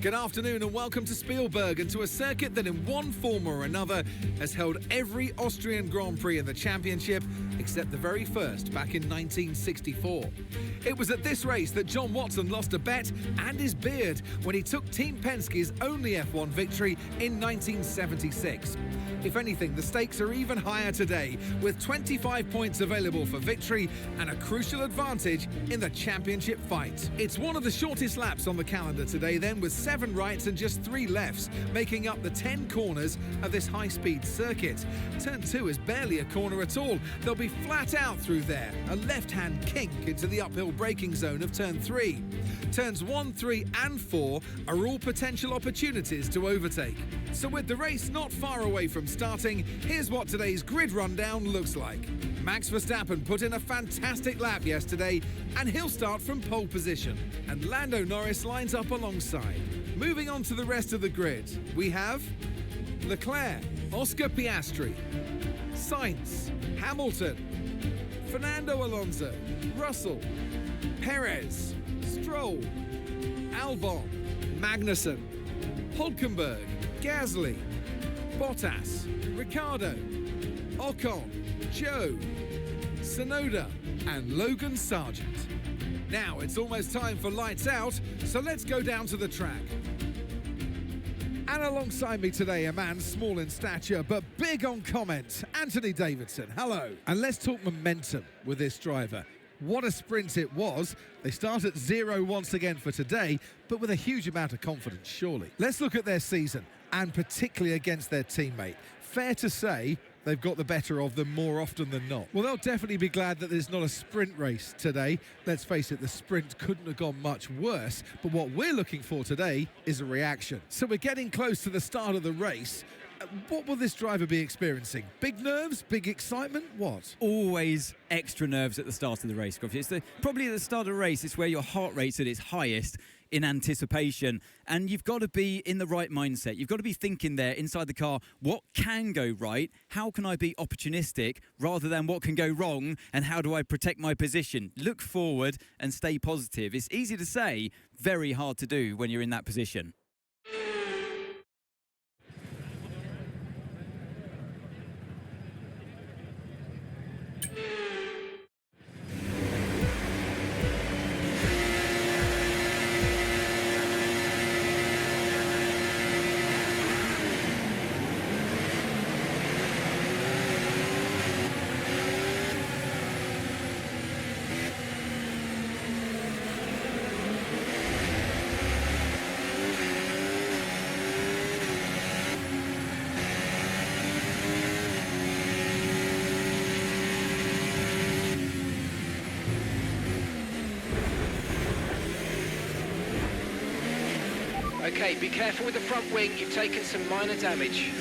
Good afternoon and welcome to Spielberg and to a circuit that in one form or another has held every Austrian Grand Prix in the championship except the very first back in 1964. It was at this race that John Watson lost a bet and his beard when he took Team Penske's only F1 victory in 1976. If anything, the stakes are even higher today, with 25 points available for victory and a crucial advantage in the championship fight. It's one of the shortest laps on the calendar today then, with 7 rights and just 3 lefts, making up the 10 corners of this high-speed circuit. Turn 2 is barely a corner at all. They'll be flat out through there, a left-hand kink into the uphill braking zone of Turn 3. Turns 1, 3 and 4 are all potential opportunities to overtake. So with the race not far away from starting, here's what today's grid rundown looks like. Max Verstappen put in a fantastic lap yesterday and he'll start from pole position. And Lando Norris lines up alongside. Moving on to the rest of the grid, we have Leclerc, Oscar Piastri, Sainz, Hamilton, Fernando Alonso, Russell, Perez, Stroll, Albon, Magnussen, Hulkenberg, Gasly, Bottas, Ricciardo, Ocon, Joe, Tsunoda and Logan Sargent. Now it's almost time for lights out, so let's go down to the track. And alongside me today, a man small in stature but big on comment, Anthony Davidson. Hello. And let's talk momentum with this driver. What a sprint it was. They start at 0 once again for today, but with a huge amount of confidence, surely. Let's look at their season, and particularly against their teammate. Fair to say they've got the better of them more often than not. Well, they'll definitely be glad that there's not a sprint race today. Let's face it, the sprint couldn't have gone much worse, but what we're looking for today is a reaction. So we're getting close to the start of the race. What will this driver be experiencing? Big nerves? Big excitement? What? Always extra nerves at the start of the race, Gruffy. It's probably at the start of the race, it's where your heart rate's at its highest in anticipation. And you've got to be in the right mindset. You've got to be thinking there inside the car, what can go right? How can I be opportunistic rather than what can go wrong? And how do I protect my position? Look forward and stay positive. It's easy to say, very hard to do when you're in that position. Okay, be careful with the front wing, you've taken some minor damage.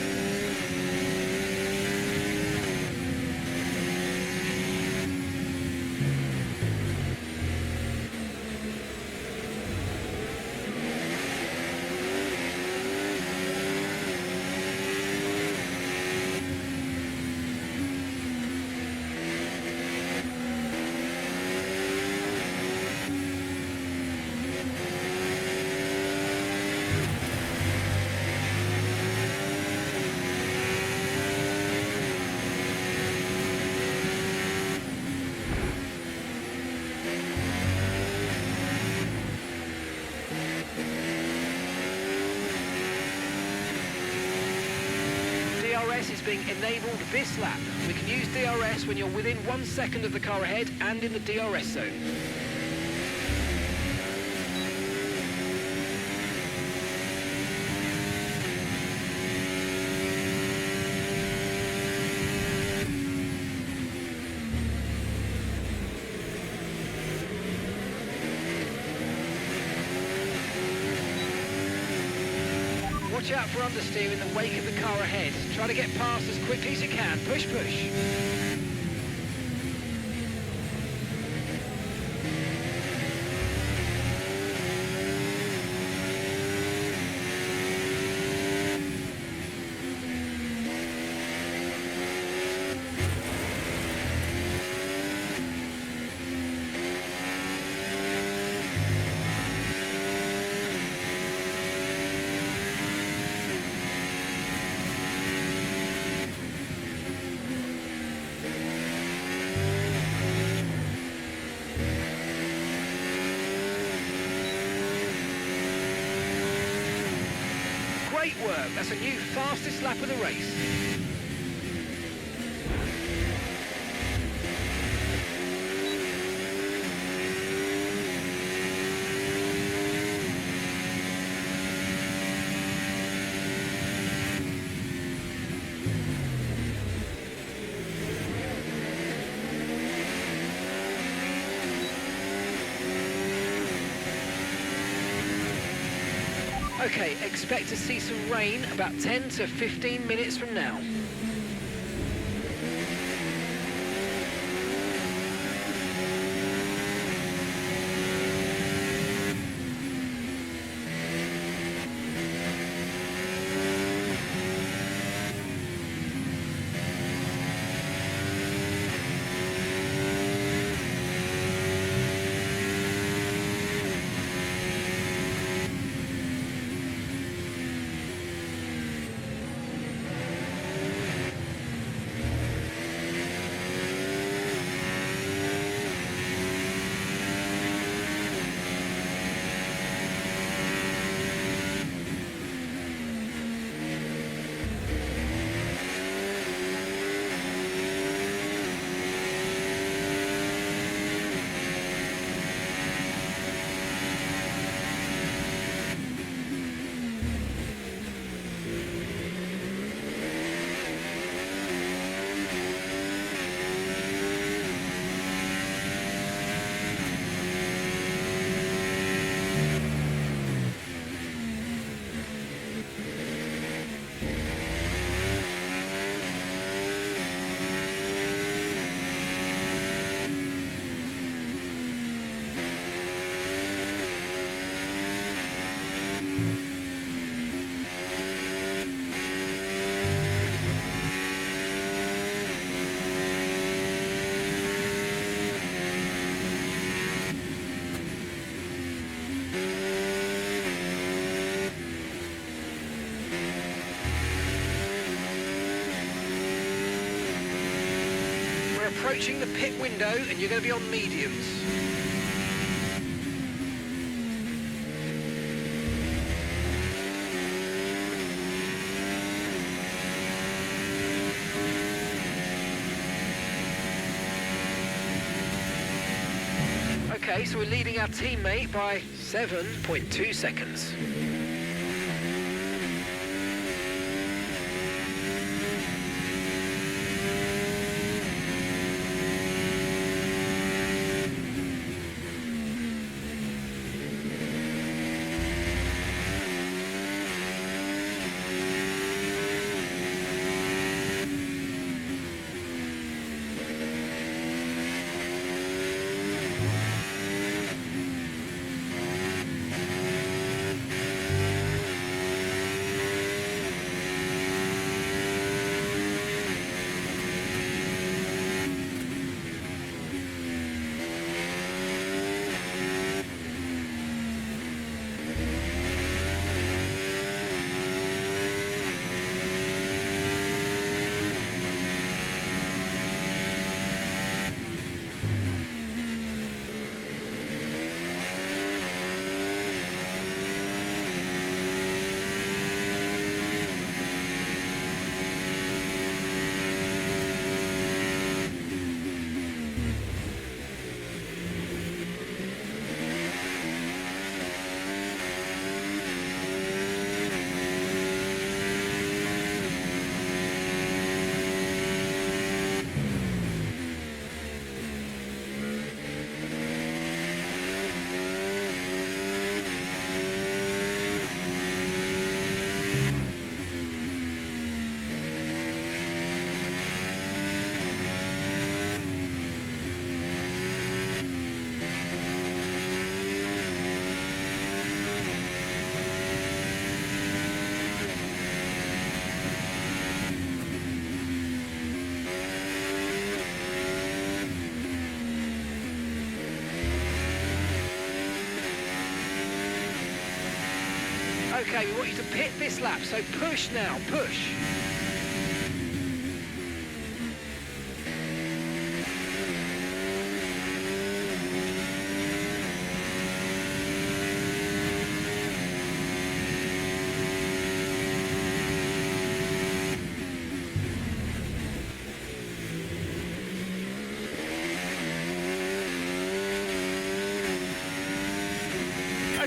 DRS is being enabled this lap. We can use DRS when you're within 1 second of the car ahead and in the DRS zone. Watch out for understeer in the wake of the car ahead. Try to get past as quickly as you can. Push, push. work. That's a new fastest lap of the race. Okay, expect to see some rain about 10 to 15 minutes from now. Approaching the pit window and you're going to be on mediums. Okay, so we're leading our teammate by 7.2 seconds. Okay, we want you to pit this lap, so push now, push.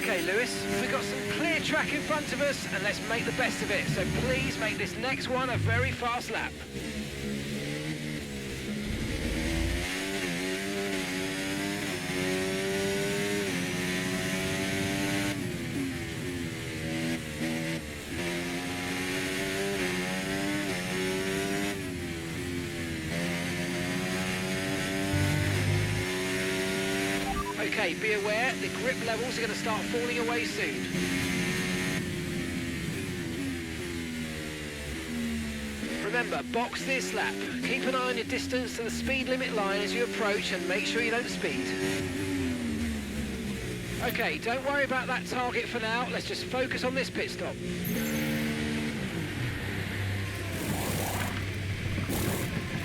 Okay, Lewis, we've got some clear track in front of us, and let's make the best of it. So please make this next one a very fast lap. Okay, be aware, the grip levels are going to start falling away soon. Remember, box this lap. Keep an eye on your distance to the speed limit line as you approach and make sure you don't speed. Okay, don't worry about that target for now. Let's just focus on this pit stop.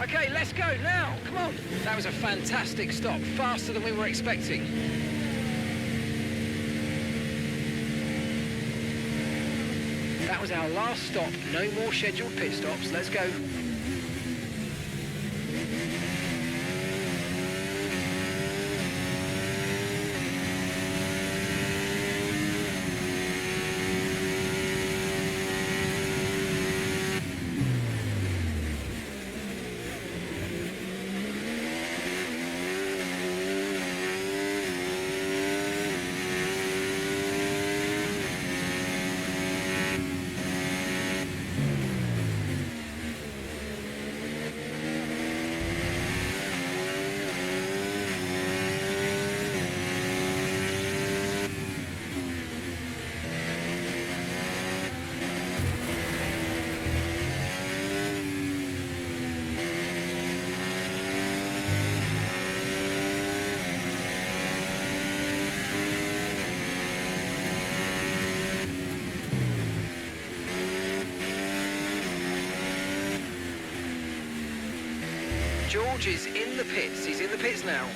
Okay, let's go now. Come on. That was a fantastic stop, faster than we were expecting. That was our last stop. No more scheduled pit stops. Let's go. George is in the pits. He's in the pits now.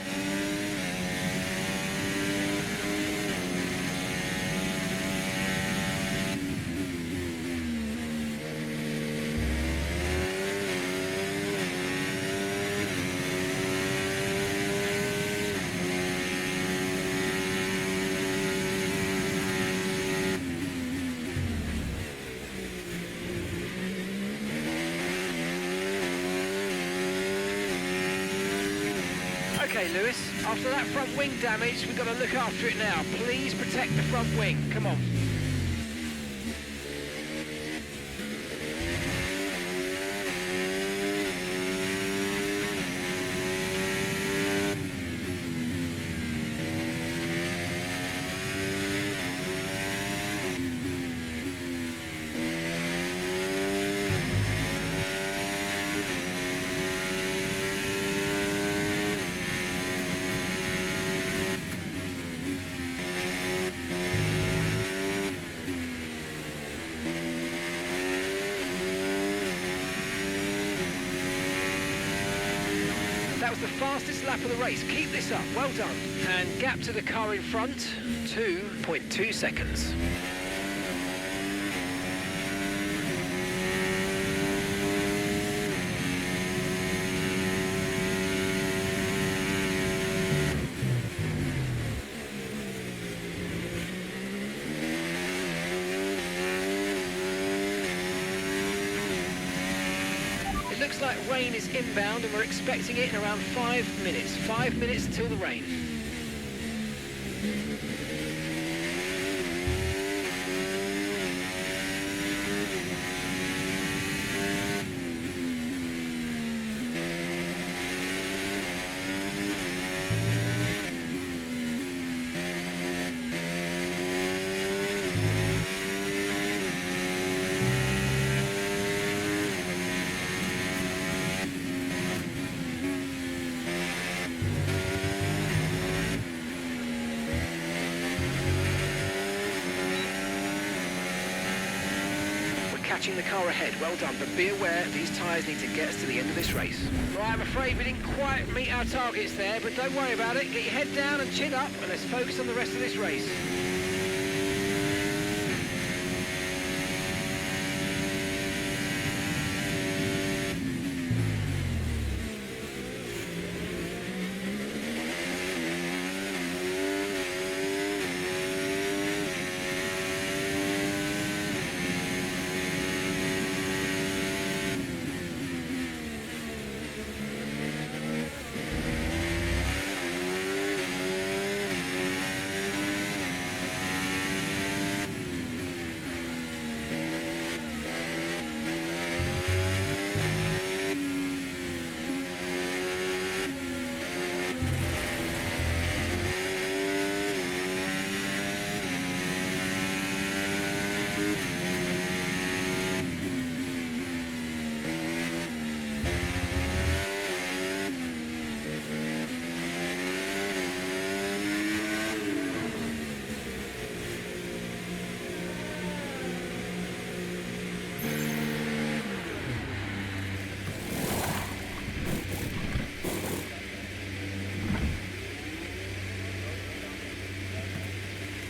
Okay, Lewis, after that front wing damage, we've got to look after it now. Please protect the front wing. Come on. That was the fastest lap of the race. Keep this up. Well done. And gap to the car in front, 2.2 seconds. It looks like rain is inbound and we're expecting it in around 5 minutes. 5 minutes until the rain. Catching the car ahead, well done, but be aware these tyres need to get us to the end of this race. Right, I'm afraid we didn't quite meet our targets there, but don't worry about it. Get your head down and chin up, and let's focus on the rest of this race.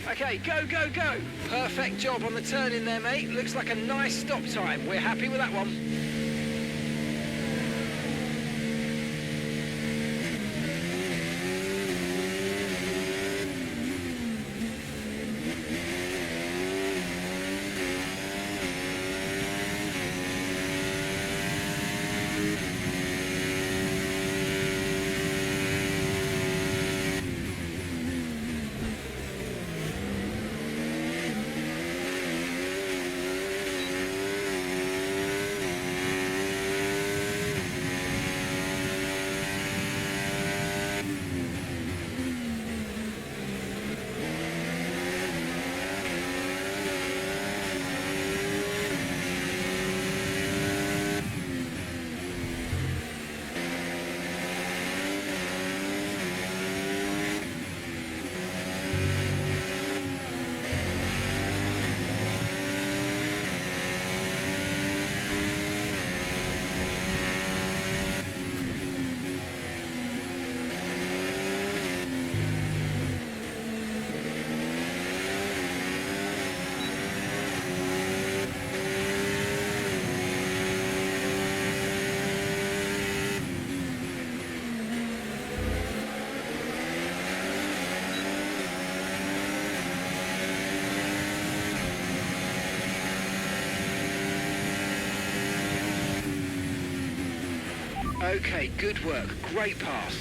Okay, go, go, go. Perfect job on the turn in there, mate. Looks like a nice stop time. We're happy with that one. Okay, good work. Great pass.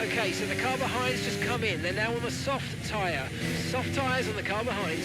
Okay, so the car behind's just come in. They're now on the soft tyre. Soft tyres on the car behind.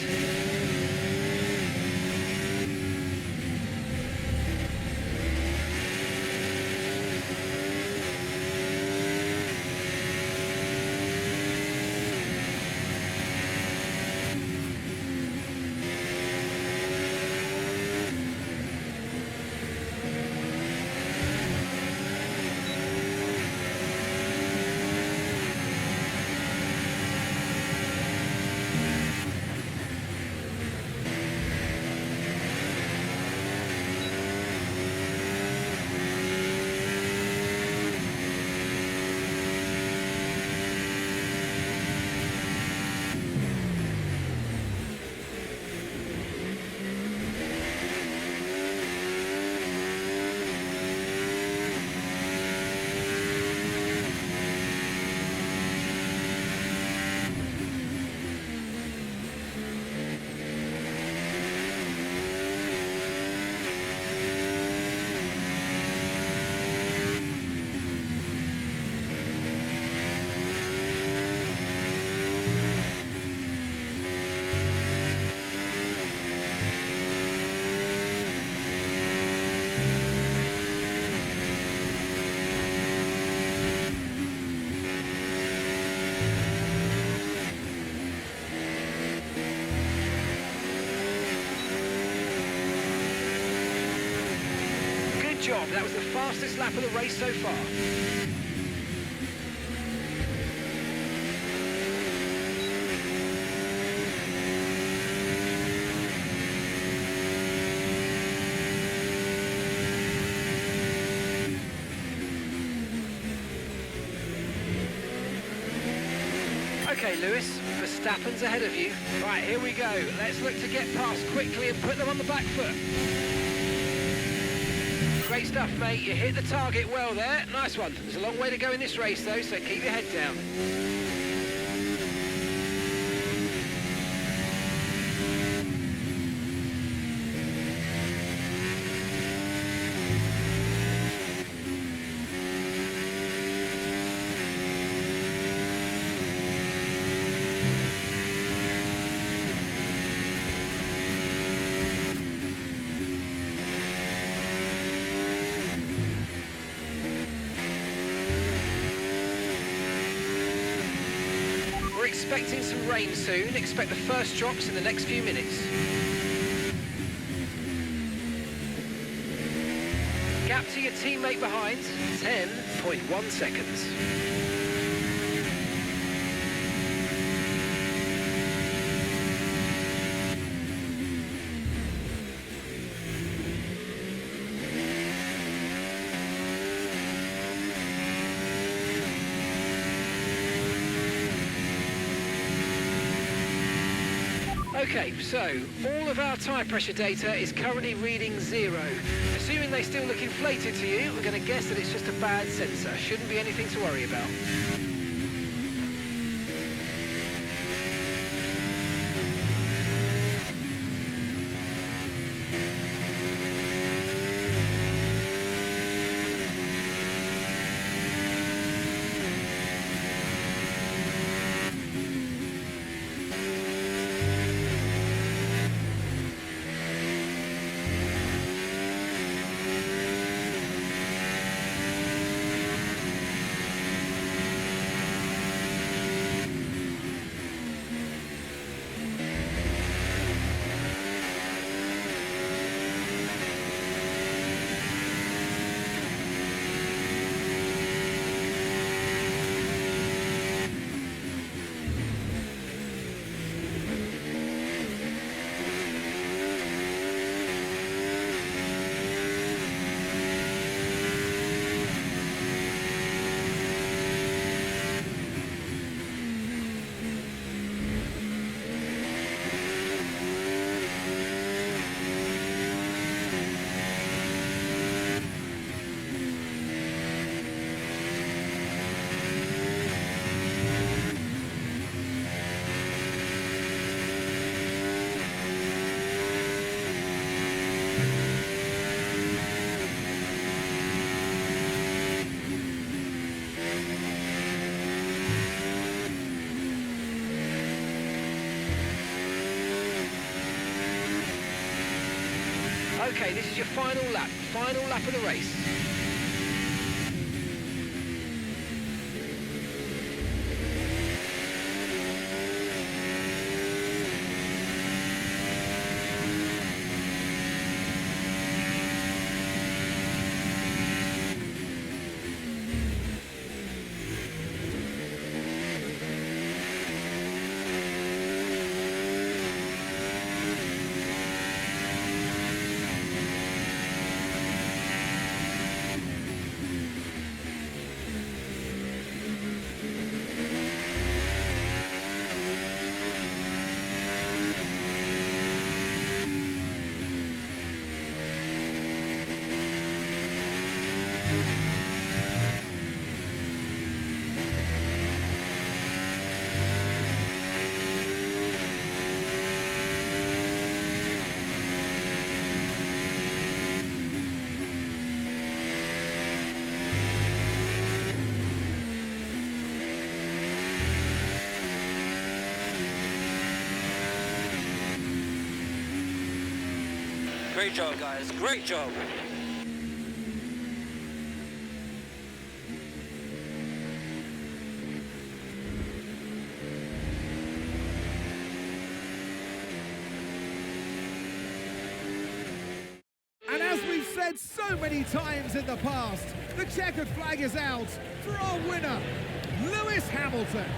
Job. That was the fastest lap of the race so far. Okay, Lewis, Verstappen's ahead of you. Right, here we go. Let's look to get past quickly and put them on the back foot. Great stuff, mate. You hit the target well there. Nice one. There's a long way to go in this race, though, so keep your head down. Expecting some rain soon. Expect the first drops in the next few minutes. Gap to your teammate behind, 10. 1.1 seconds. Okay, so all of our tyre pressure data is currently reading 0. Assuming they still look inflated to you, we're going to guess that it's just a bad sensor. Shouldn't be anything to worry about. Okay, this is your final lap of the race. Great job, guys. Great job. And as we've said so many times in the past, the checkered flag is out for our winner, Lewis Hamilton.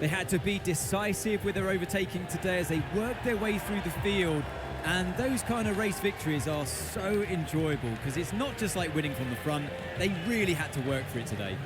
They had to be decisive with their overtaking today as they worked their way through the field. And those kind of race victories are so enjoyable because it's not just like winning from the front. They really had to work for it today.